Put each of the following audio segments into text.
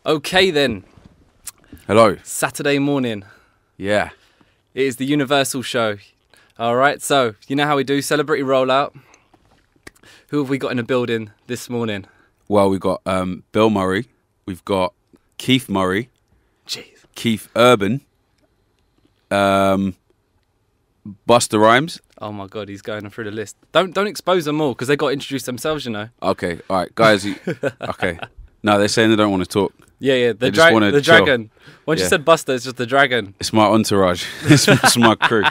Okay then. Hello. Saturday morning. Yeah. It is the Universal show. All right, so you know how we do celebrity rollout. Who have we got in the building this morning? Well, we've got Bill Murray. We've got Keith Murray. Jeez. Keith Urban. Busta Rhymes. Oh my God, he's going through the list. Don't expose them all because they got to introduce themselves, you know. Okay, all right, guys. Okay. No, they're saying they don't want to talk. Yeah. The chill. dragon. Once you said Busta, it's just the dragon. It's my entourage. It's my crew.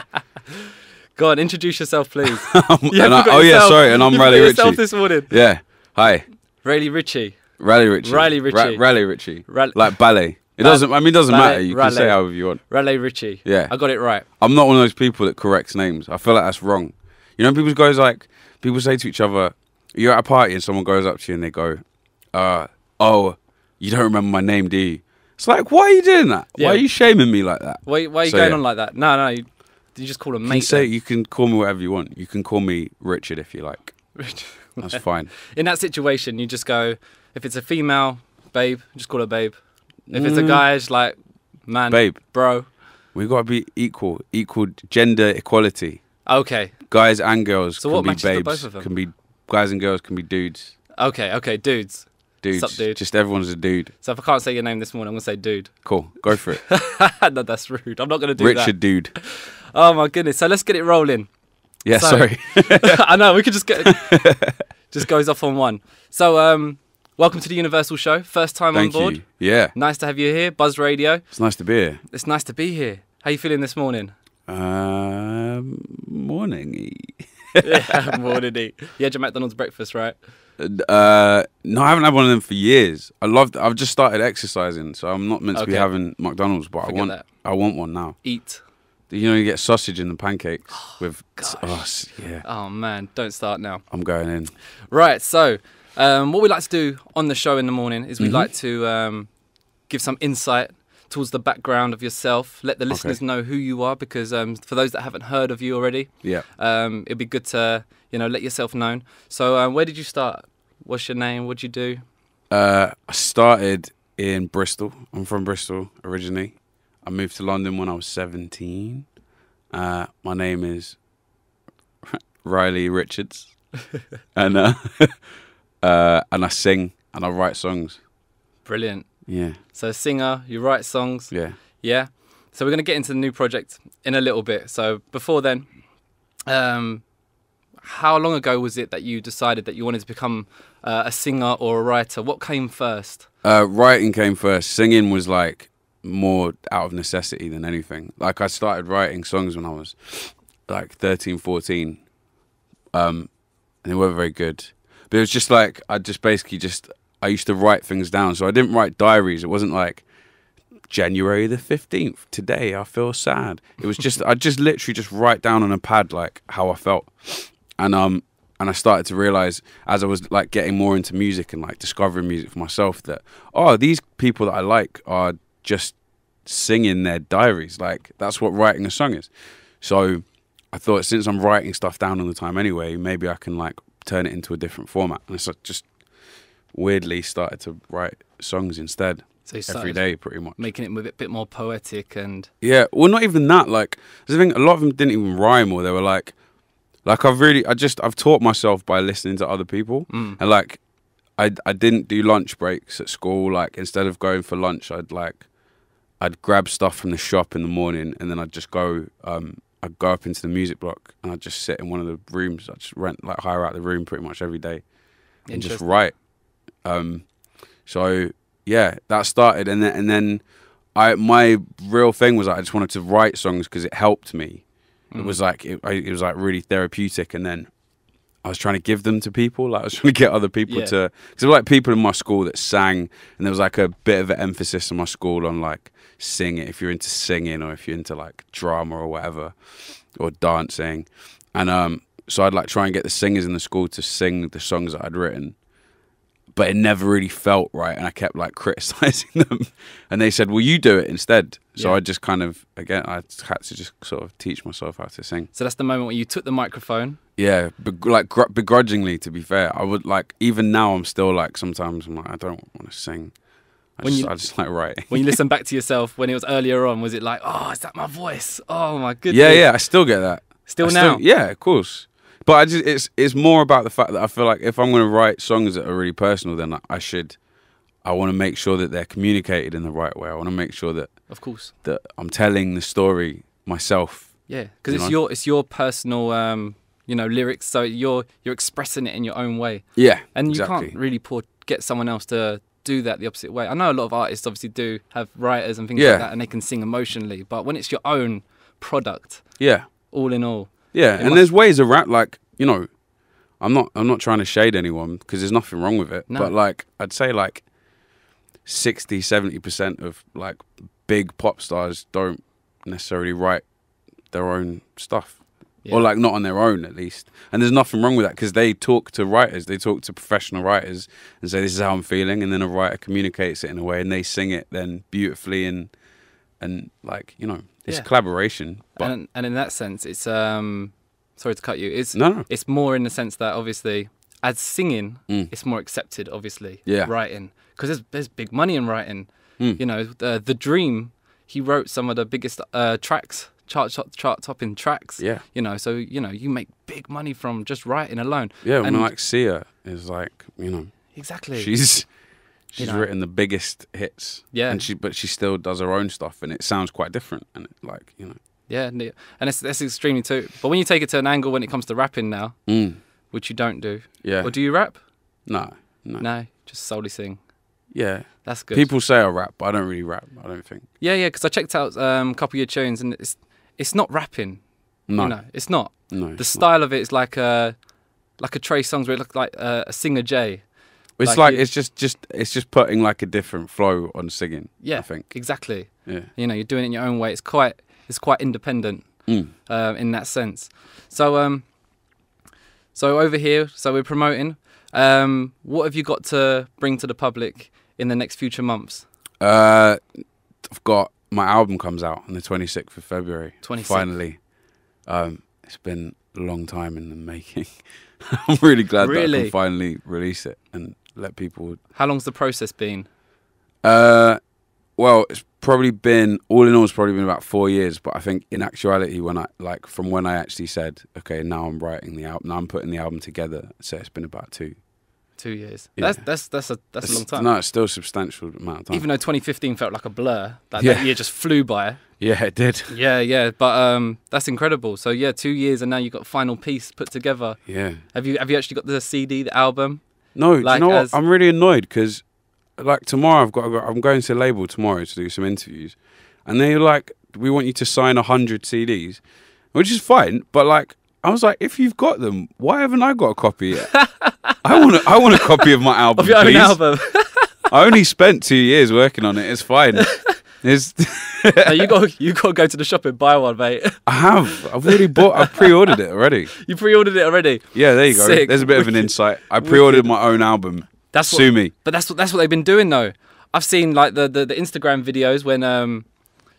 Go on, introduce yourself, please. Sorry, and I'm Raleigh Ritchie. This morning. Yeah. Hi. Raleigh Ritchie. Raleigh Ritchie. Raleigh Ritchie. Raleigh Ritchie. Like ballet. It doesn't matter. You can say however you want. Raleigh Ritchie. Yeah. I got it right. I'm not one of those people that corrects names. I feel like that's wrong. You know, people say to each other, you're at a party and someone goes up to you and they go, oh, you don't remember my name, do you? It's like, why are you doing that? Yeah. Why are you shaming me like that? Why are you going on like that? No, you just call him mate. You can call me whatever you want. You can call me Richard if you like. That's fine. In that situation, you just go, if it's a female, babe, just call her babe. If it's a guy, it's like, man, babe, bro. We've got to be equal gender equality. Okay. Guys and girls so can what be matches babes. for both of them? Can be guys and girls can be dudes. Okay, dudes. Dudes. What's up, dude? Just everyone's a dude. So if I can't say your name this morning, I'm going to say dude. Cool. Go for it. No, that's rude. I'm not going to do Richard, dude. Oh, my goodness. So let's get it rolling. Yeah, sorry. I know, we could just get... just goes off on one. So, welcome to the Universal show. First time on board. Thank you. Yeah. Nice to have you here. Buzz Radio. It's nice to be here. It's nice to be here. How you feeling this morning? Morning-y. Yeah, morning-y. You had your McDonald's breakfast, right? No, I haven't had one of them for years. I've just started exercising, so I'm not meant to be having McDonald's, but I want one now. Eat. You know, you get sausage in the pancakes with... yeah. Oh, man, don't start now. I'm going in. Right, so what we like to do on the show in the morning is we like to give some insight towards the background of yourself, let the listeners know who you are, because for those that haven't heard of you already, it'd be good to let yourself known. So where did you start? What's your name? What'd you do? I started in Bristol. I'm from Bristol originally. I moved to London when I was 17. My name is Riley Richards, and I sing and I write songs. Brilliant. Yeah. So singer, you write songs. Yeah. Yeah. So we're going to get into the new project in a little bit. So before then, how long ago was it that you decided that you wanted to become a singer or a writer? What came first? Writing came first. Singing was like more out of necessity than anything. Like I started writing songs when I was like 13, 14. And they weren't very good. But it was just like, I used to write things down. So I didn't write diaries. It wasn't like January the 15th. Today I feel sad. It was just, I just literally just write down on a pad like how I felt. And I started to realize as I was like getting more into music and like discovering music for myself that, these people that I like are just singing their diaries. Like that's what writing a song is. So I thought since I'm writing stuff down all the time anyway, maybe I can like turn it into a different format. And it's like just weirdly started to write songs instead. So every day pretty much. Making it a bit more poetic and... Yeah, well not even that. Like the thing, a lot of them didn't even rhyme, or they were like I've taught myself by listening to other people. And like I didn't do lunch breaks at school. Like instead of going for lunch, I'd grab stuff from the shop in the morning, and then I'd just go I'd go up into the music block and I'd just sit in one of the rooms. I'd just hire out the room pretty much every day and just write. So yeah, that started, and then my real thing was I just wanted to write songs because it helped me. It was like it was like really therapeutic, and then I was trying to give them to people. Like I was trying to get other people to, because there were like people in my school that sang, and there was like a bit of an emphasis in my school on like sing it if you're into singing, or if you're into like drama or whatever, or dancing, and so I'd like try and get the singers in the school to sing the songs that I'd written. But it never really felt right, and I kept like criticizing them, and they said, "Well, you do it instead." So I just kind of, again, I had to just sort of teach myself how to sing. So that's the moment when you took the microphone. Yeah, begrudgingly, to be fair. I would like, even now I'm still like, sometimes I'm like, I don't want to sing. I just like writing. When you listen back to yourself when it was earlier on, was it like, oh, is that my voice? Oh my goodness. Yeah, I still get that. Still now? Yeah, of course. But it's more about the fact that I feel like if I'm going to write songs that are really personal, then I want to make sure that they're communicated in the right way. I want to make sure that, of course, that I'm telling the story myself. Yeah, because it's your personal lyrics, so you're expressing it in your own way. Yeah, and you can't really get someone else to do that the opposite way. I know a lot of artists obviously do have writers and things like that, and they can sing emotionally. But when it's your own product, all in all, and there's ways of rap, like, you know, I'm not trying to shade anyone because there's nothing wrong with it. No. But like I'd say like 60-70% of like big pop stars don't necessarily write their own stuff. Or like not on their own at least. And there's nothing wrong with that because they talk to writers, they talk to professional writers and say this is how I'm feeling, and then a writer communicates it in a way and they sing it then beautifully and like, you know, it's collaboration. But and in that sense it's sorry to cut you, it's more in the sense that obviously as singing it's more accepted, obviously, writing, because there's big money in writing. You know, The Dream, he wrote some of the biggest tracks, chart topping tracks. Yeah. You know, so you know, you make big money from just writing alone. Yeah, and like Sia is like, you know, exactly. She's written the biggest hits. Yeah. And but she still does her own stuff, and it sounds quite different. And it, like, you know. Yeah, and that's extremely too. But when you take it to an angle when it comes to rapping now, which you don't do. Yeah. Or do you rap? No. No, just solely sing. Yeah. That's good. People say I rap, but I don't really rap, I don't think. Yeah, because I checked out a couple of your tunes, and it's not rapping. No. You know, it's not. No. The style of it is like a Trey Songz where it looks like a Singer J. It's like it's just putting like a different flow on singing. Yeah, I think. Exactly. Yeah. You know, you're doing it in your own way. It's quite independent in that sense. So over here, so we're promoting. What have you got to bring to the public in the next future months? I've got my album comes out on the 26th of February. 26th. Finally. It's been a long time in the making. I'm really glad that I can finally release it and let people... How long's the process been? Well, it's probably been, all in all, it's probably been about 4 years. But I think in actuality, from when I actually said, okay, now I'm writing the album, now I'm putting the album together, so it's been about 2 years. Yeah. That's a long time. No, it's still a substantial amount of time. Even though 2015 felt like a blur, that year just flew by. Yeah, it did. Yeah, but that's incredible. So yeah, 2 years, and now you've got a final piece put together. Yeah. Have you actually got the CD, the album? No, do you know what? I'm really annoyed because, like, tomorrow I'm going to a label tomorrow to do some interviews, and they're like, we want you to sign 100 CDs, which is fine, but like, I was like, if you've got them, why haven't I got a copy yet? I want a copy of my album, of your own album. I only spent 2 years working on it. It's fine. No, you got to go to the shop and buy one, mate. I have. I've pre-ordered it already. You pre-ordered it already? Yeah, there you go. Sick. There's a bit of an insight. I pre-ordered my own album. Sue me. But that's what they've been doing though. I've seen like the Instagram videos when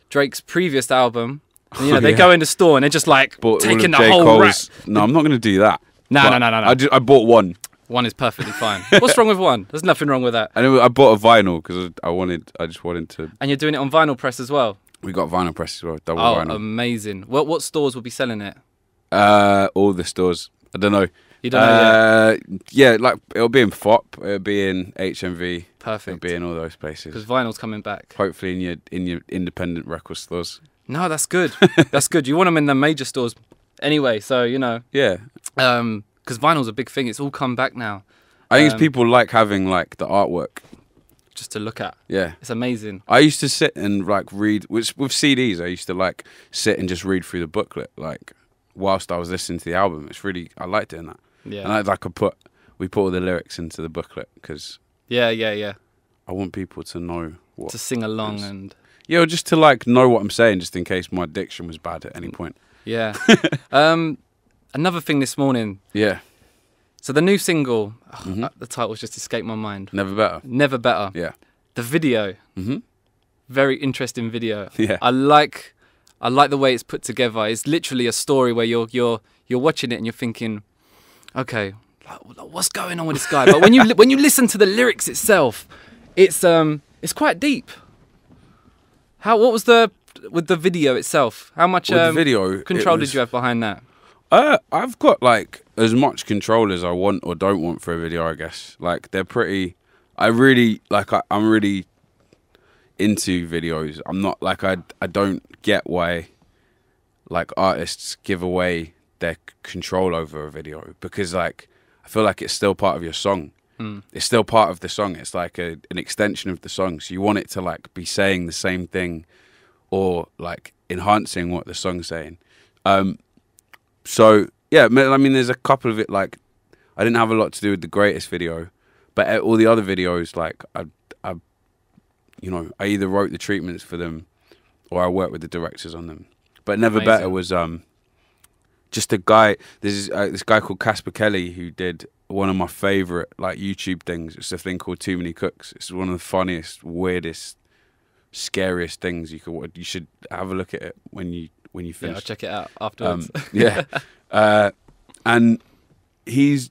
Drake's previous album. And, you know, they go in the store and they're just like taking the whole rack. No, I'm not going to do that. No. I bought one. One is perfectly fine. What's wrong with one? There's nothing wrong with that. And I bought a vinyl because I just wanted to. And you're doing it on vinyl press as well? We got vinyl press as well, double vinyl. Oh, amazing. What stores will be selling it? All the stores. I don't know. You don't know yet? Yeah, like it'll be in FOP, it'll be in HMV. Perfect. It'll be in all those places. Because vinyl's coming back. Hopefully in your independent record stores. No, that's good. That's good. You want them in the major stores anyway, so, you know. Yeah. Because vinyl's a big thing. It's all come back now. I think it's people like having like the artwork. Just to look at. Yeah. It's amazing. I used to sit and like read, with CDs, I used to like sit and just read through the booklet, like whilst I was listening to the album. I like doing that. Yeah. And we put all the lyrics into the booklet because. Yeah. I want people to know what. To sing along and. Yeah, or just to like know what I'm saying, just in case my diction was bad at any point. Yeah. Another thing this morning. Yeah. So the new single, the title's just escaped my mind. Never Better. Never Better. Yeah. The video. Very interesting video. Yeah. I like the way it's put together. It's literally a story where you're watching it and you're thinking, okay, what's going on with this guy? But when you listen to the lyrics itself, it's It's quite deep. What was with the video itself? How much With the video, control did you have behind that? I've got like as much control as I want or don't want for a video, I guess. Like they're pretty. I'm really into videos. I'm not like I don't get why like artists give away their control over a video, because like I feel like it's still part of your song. It's still part of the song. It's like an extension of the song. So you want it to like be saying the same thing or like enhancing what the song's saying. So yeah, I mean, there's a couple of it, like I didn't have a lot to do with the greatest video, but all the other videos, like I either wrote the treatments for them or I worked with the directors on them. But Never Amazing. Better was just a guy. There's this guy called Casper Kelly who did one of my favorite like YouTube things. It's a thing called Too Many Cooks. It's one of the funniest, weirdest, scariest things you could. You should have a look at it when you finish. Yeah, I'll check it out afterwards. Yeah, and he's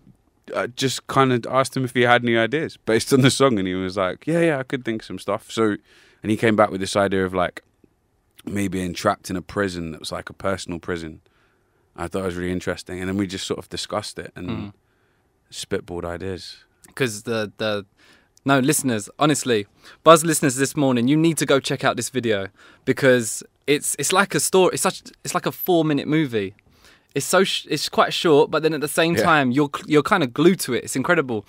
just kind of asked him if he had any ideas based on the song, and he was like, "Yeah, I could think some stuff." So, and he came back with this idea of like me being trapped in a prison that was like a personal prison. I thought it was really interesting, and then we just sort of discussed it and spitballed ideas. Because no, listeners, honestly, Buzz listeners this morning, you need to go check out this video, because it's like a story. It's like a 4-minute movie. It's quite short, but then at the same time you're kind of glued to it. It's incredible.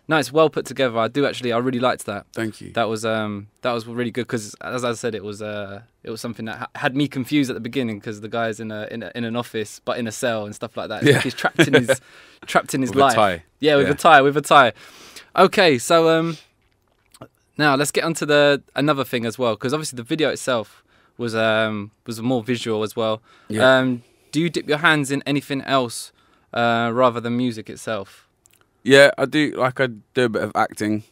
No, it's well put together. I really liked that. Thank you. That was really good, because as I said, it was something that had me confused at the beginning, because the guy's in an office but in a cell and stuff like that. Yeah. He's trapped in his With life. a tie. Yeah, with a tie. Okay, so now let's get onto another thing as well, because obviously the video itself was more visual as well. Yeah. Do you dip your hands in anything else rather than music itself? Yeah, I do. Like I do a bit of acting,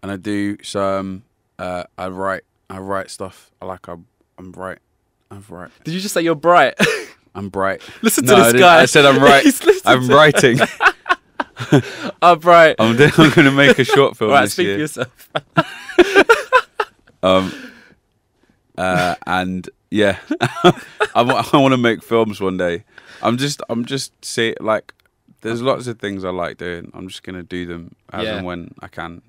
and I do some. I write stuff. I'm bright. Did you just say you're bright? I'm bright. Listen to this guy. I said I'm right. I'm writing. I'm bright. I'm going to make a short film Right, this speak year. for yourself. And yeah, I want to make films one day. I'm just saying, like, there's lots of things I like doing. I'm just going to do them as and when I can.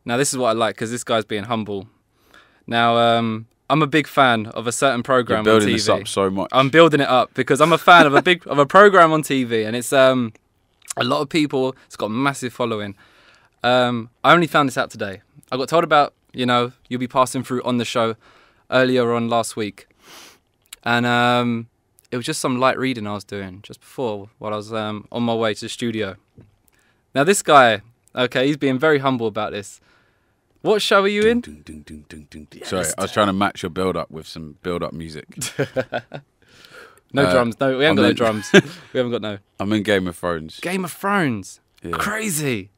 Now, this is what I like, because this guy's being humble. Now, I'm a big fan of a certain program on TV. You're building this up so much. I'm building it up because I'm a fan of a program on TV, and it's a lot of people. It's got a massive following. I only found this out today. I got told about, you'll be passing through on the show earlier on last week, and it was just some light reading I was doing just before, while I was on my way to the studio. Now, this guy, okay, he's being very humble about this. What show are you in? Sorry, I was trying to match your build-up with some build-up music. No drums. No, we haven't got no drums. We haven't got no. I'm in Game of Thrones. Game of Thrones. Yeah. Crazy.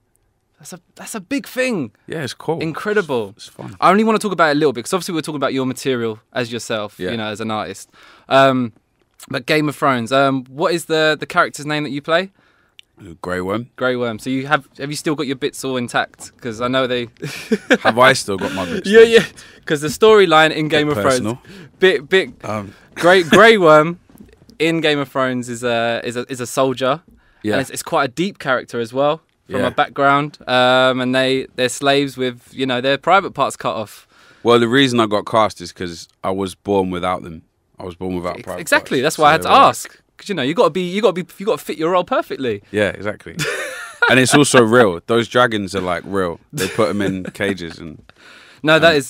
That's a big thing. Yeah, it's cool. Incredible. It's fun. I only want to talk about it a little bit, because obviously we're talking about your material as yourself, as an artist. But Game of Thrones. What is the character's name that you play? Grey Worm. Grey Worm. So have you still got your bits all intact? Because I know they. Have I still got my bits? Yeah. Because the storyline in Game of Thrones, bit. Grey Worm in Game of Thrones is a soldier. Yeah. And it's quite a deep character as well, from a background. And they're slaves with their private parts cut off. Well, the reason I got cast is because I was born without them. I was born without private Exactly. parts. That's why I had to ask. Because you got to fit your role perfectly. Yeah, exactly. And it's also real. Those dragons are like real. They put them in cages and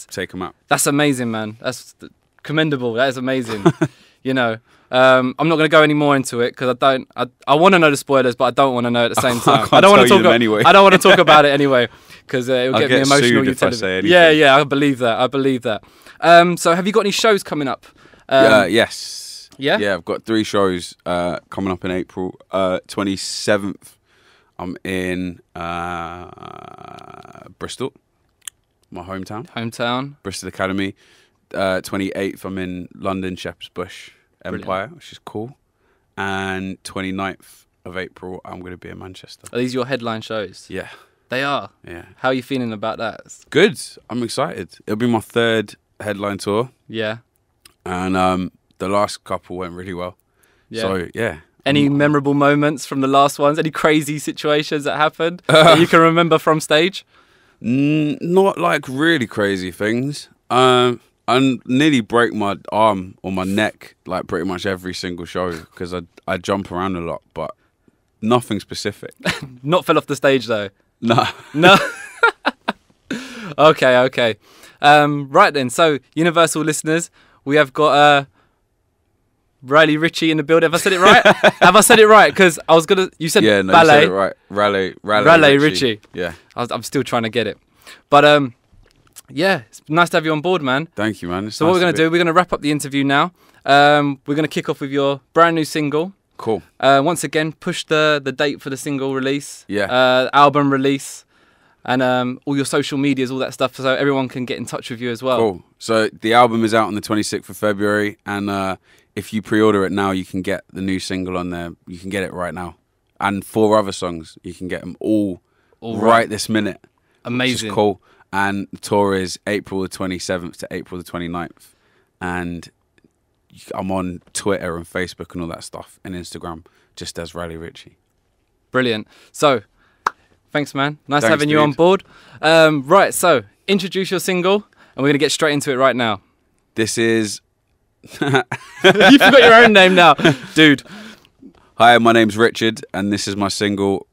take them out. That's amazing, man. That's commendable. That is amazing. I'm not going to go any more into it, because I want to know the spoilers, but I don't want to know at the same time. I don't want to talk anyway. I don't want to talk about it anyway, because it'll get me emotional. If I say anything. Yeah. I believe that. So have you got any shows coming up? Yes. Yeah? Yeah, I've got 3 shows coming up in April. 27th, I'm in Bristol, my hometown. Bristol Academy. 28th, I'm in London, Shepherd's Bush Empire, which is cool. And 29th of April, I'm going to be in Manchester. Are these your headline shows? Yeah. They are? Yeah. How are you feeling about that? Good. I'm excited. It'll be my 3rd headline tour. Yeah. And the last couple went really well. Yeah. So, yeah. Any memorable moments from the last ones? Any crazy situations that happened that you can remember from stage? Not like really crazy things. I nearly break my arm or my neck like pretty much every single show because I jump around a lot, but nothing specific. Not fell off the stage though? No. No? Okay. Right then, so Universal listeners, we have got Raleigh Ritchie in the building. Have I said it right? Have I said it right? Because I was gonna. You said ballet. You said it right. Raleigh Ritchie. Yeah. I'm still trying to get it, but yeah, it's nice to have you on board, man. Thank you, man. So what we're gonna do? We're gonna wrap up the interview now. We're gonna kick off with your brand new single. Cool. Once again, push the date for the single release. Yeah. Album release. And all your social medias, all that stuff, so everyone can get in touch with you as well. Cool. So the album is out on the 26th of February, and if you pre-order it now, you can get the new single on there. You can get it right now. And 4 other songs, you can get them all right this minute. Amazing. Which is cool. And the tour is April the 27th to April the 29th. And I'm on Twitter and Facebook and all that stuff, and Instagram, just as Raleigh Ritchie. Brilliant. So... thanks, man. Nice having you dude. on board. Right, so introduce your single, and we're going to get straight into it right now. This is... You forgot your own name now, dude. Hi, my name's Richard, and this is my single,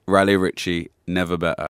Raleigh Ritchie, Never Better.